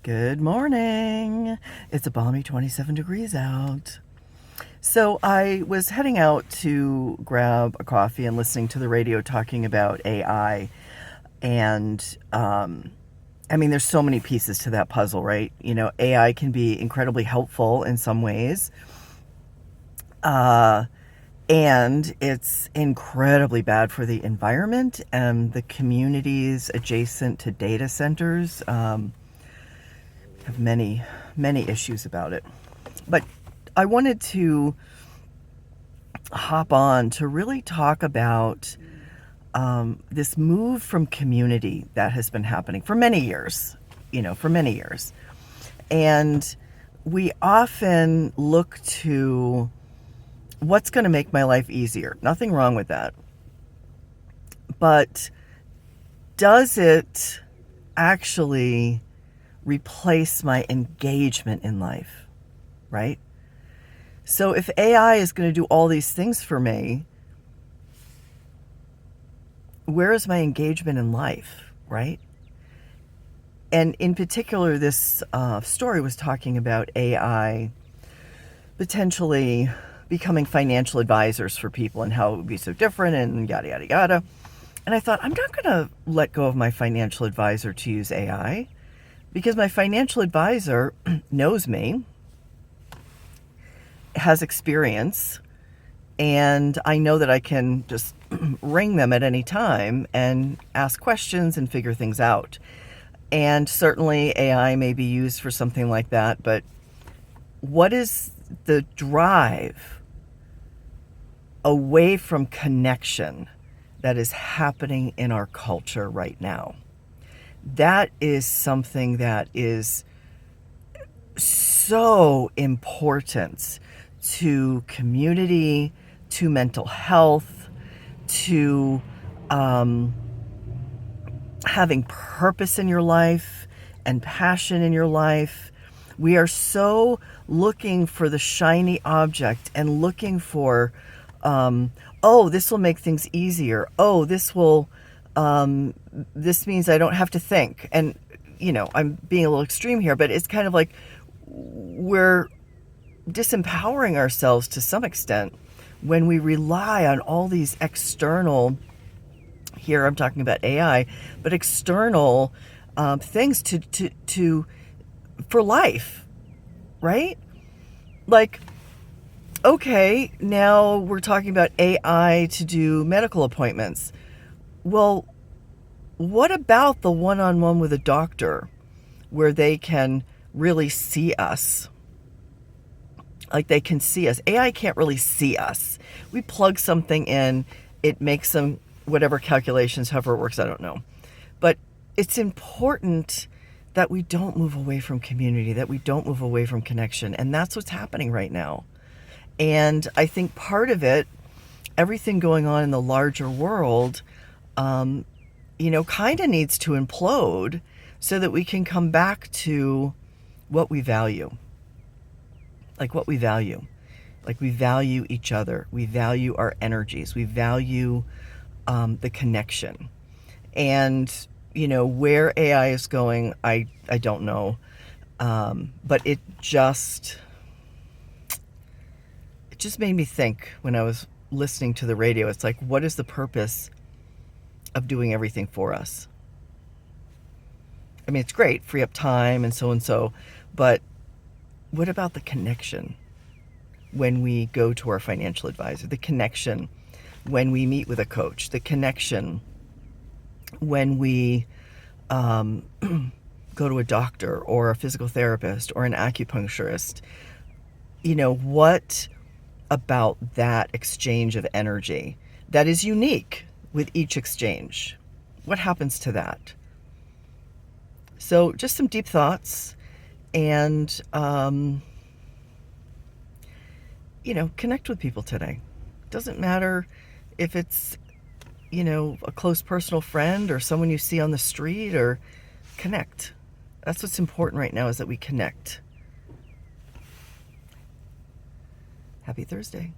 Good morning. It's a balmy 27 degrees out. So I was heading out to grab a coffee and listening to the radio talking about AI. And there's so many pieces to that puzzle, right? AI can be incredibly helpful in some ways. And it's incredibly bad for the environment and the communities adjacent to data centers. Have many, many issues about it. But I wanted to hop on to really talk about this move from community that has been happening for many years, for many years. And we often look to what's going to make my life easier. Nothing wrong with that. But does it actually replace my engagement in life, right? So if AI is going to do all these things for me, where is my engagement in life, right? And in particular, this story was talking about AI potentially becoming financial advisors for people and how it would be so different and yada, yada, yada. And I thought, I'm not going to let go of my financial advisor to use AI because my financial advisor knows me, has experience, and I know that I can just ring them at any time and ask questions and figure things out. And certainly AI may be used for something like that, but what is the drive away from connection that is happening in our culture right now? That is something that is so important to community, to mental health, to having purpose in your life and passion in your life. We are so looking for the shiny object and looking for, this will make things easier. Oh, this means I don't have to think. And, I'm being a little extreme here, but it's kind of like we're disempowering ourselves to some extent when we rely on all these external, here I'm talking about AI, but external things for life, right? Like, okay, now we're talking about AI to do medical appointments. Well, what about the one-on-one with a doctor where they can really see us? Like they can see us. AI can't really see us. We plug something in, it makes some whatever calculations, however it works, I don't know. But it's important that we don't move away from community, that we don't move away from connection. And that's what's happening right now. And I think part of it, everything going on in the larger world, kind of needs to implode so that we can come back to what we value. Like what we value. Like we value each other. We value our energies. We value the connection. And, where AI is going, I don't know. But it just made me think when I was listening to the radio. It's like, what is the purpose of doing everything for us? I mean, it's great, free up time and so, but what about the connection when we go to our financial advisor? The connection when we meet with a coach? The connection when we go to a doctor or a physical therapist or an acupuncturist? What about that exchange of energy that is unique with each exchange? What happens to that? So just some deep thoughts and, connect with people today. Doesn't matter if it's, a close personal friend or someone you see on the street, or connect. That's what's important right now, is that we connect. Happy Thursday.